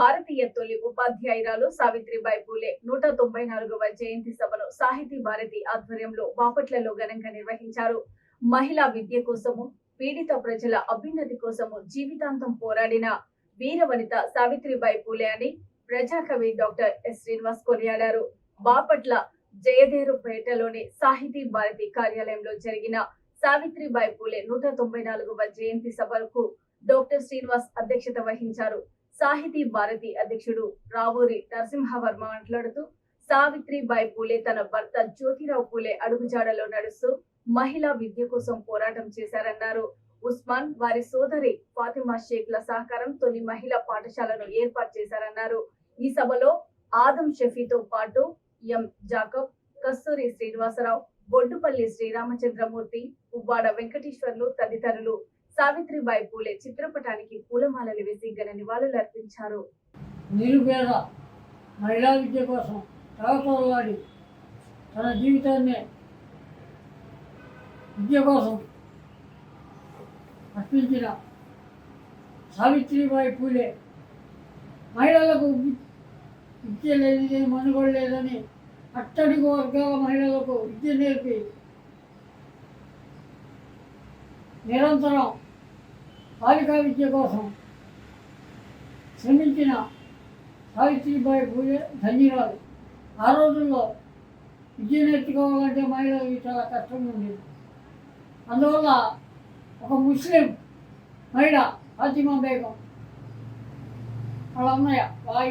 భారతీయ తొలి ఉపాధ్యాయురాలు సావిత్రిబాయి పూలే 194వ జయంతి సభను సాహితీ భారతి ఆధ్వర్యంలో బాపట్లలో ఘనంగా నిర్వహించారు. మహిళా విద్య కోసము, పీడిత ప్రజల అభ్యున్నతి కోసము జీవితాంతం పోరాడిన వీరవనిత సావిత్రిబాయి పూలే అని ప్రజాకవి డాక్టర్ ఎస్ శ్రీనివాస్ కొనియాడారు. బాపట్ల జయదేరుపేటలోని సాహితీ భారతి కార్యాలయంలో జరిగిన సావిత్రిబాయి పూలే 194వ జయంతి సభకు డాక్టర్ శ్రీనివాస్ అధ్యక్షత వహించారు. సాహితీ భారతి అధ్యక్షుడు రావూరి నరసింహవర్మ మాట్లాడుతూ, సావిత్రిబాయి పూలే తన భర్త జ్యోతిరావు పూలే అడుగుజాడలో నడుస్తూ మహిళా విద్య కోసం పోరాటం చేశారన్నారు. ఉస్మాన్, వారి సోదరి ఫాతిమా షేక్ల సహకారం తొలి మహిళా పాఠశాలను ఏర్పాటు చేశారన్నారు. ఈ సభలో ఆదం షఫీతో పాటు ఎం జాకబ్, కస్తూరి శ్రీనివాసరావు, బొడ్డుపల్లి శ్రీరామచంద్రమూర్తి, ఉవ్వాడ వెంకటేశ్వర్లు తదితరులు సావిత్రిబాయి పూలే చిత్రపటానికి పూలమాలలు వేసి ఘన నివాళులు అర్పించారు. నిరుపేద మహిళా విద్య కోసం తలతోలాడి తన జీవితాన్ని విద్య కోసం అర్పించిన సావిత్రిబాయి పూలే మహిళలకు విద్య లేదని, మనుగడ లేదని అట్టడుగు వర్గాల మహిళలకు విద్య నేర్పి నిరంతరం బాలికా విద్య కోసం శ్రమించిన సావిత్రిబాయి పూలే ధన్యురాలు. ఆ రోజుల్లో విద్య నేర్చుకోవాలంటే మహిళలకు చాలా కష్టంగా ఉండేది. అందువల్ల ఒక ముస్లిం మహిళ ఫాతిమా బేగం వాళ్ళ అన్నయ్య వాళ్ళ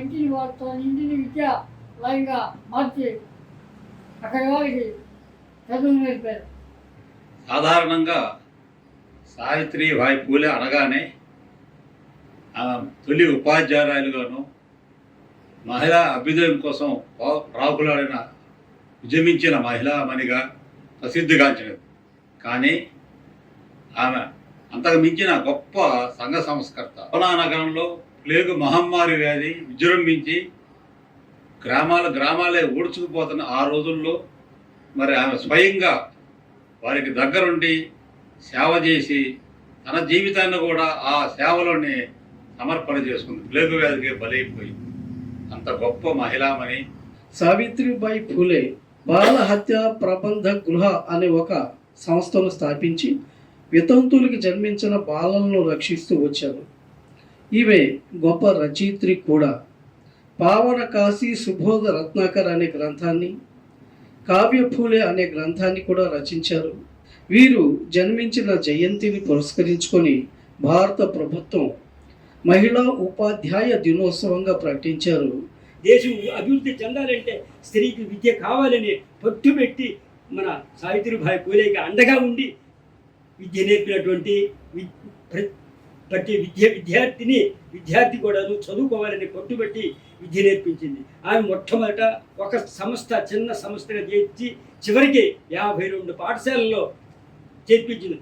ఇంటిని విద్యాలయంగా మార్చి అక్కడి వారికి చదువు నేర్పారు. సాధారణంగా సావిత్రిబాయి పూలే అనగానే తొలి ఉపాధ్యాయురాలుగాను మహిళా అభ్యుదయం కోసం రాకులాడిన ఉద్యమించిన మహిళామణిగా ప్రసిద్ధిగాంచినది. కానీ ఆమె అంతకు మించిన గొప్ప సంఘ సంస్కర్త. కరోనా నగరంలో ప్లేగు మహమ్మారి వ్యాధి విజృంభించి గ్రామాలే ఊడ్చుకుపోతున్న ఆ రోజుల్లో మరి ఆమె స్వయంగా వారికి దగ్గరుండి సేవ చేసి తన జీవితాన్ని కూడా ఆ సేవలోనే సమర్పణ చేసుకుంది. ప్లేగు వ్యాధికి బలైపోయింది. అంత గొప్ప మహిళామణి సావిత్రిబాయి పూలే బాల హత్య ప్రబంధ గృహ అనే ఒక సంస్థను స్థాపించి వితంతువులకి జన్మించిన బాలలను రక్షిస్తూ వచ్చారు. ఈమె గొప్ప రచయిత్రి కూడా. పావన కాశీ సుబోధ రత్నాకర్ అనే గ్రంథాన్ని, కావ్య పూలే అనే గ్రంథాన్ని కూడా రచించారు. వీరు జన్మించిన జయంతిని పురస్కరించుకొని భారత ప్రభుత్వం మహిళా ఉపాధ్యాయ దినోత్సవంగా ప్రకటించారు. దేశం అభివృద్ధి చెందాలంటే స్త్రీకి విద్య కావాలని పట్టుబెట్టి మన సావిత్రిబాయి పూలేకి అండగా ఉండి విద్య నేర్పినటువంటి ప్రతి విద్యార్థి కూడాను చదువుకోవాలని పట్టుబట్టి విద్య నేర్పించింది. ఆమె మొట్టమొదట ఒక చిన్న సంస్థగా చేర్చి చివరికి 52 పాఠశాలల్లో చేర్పించింది.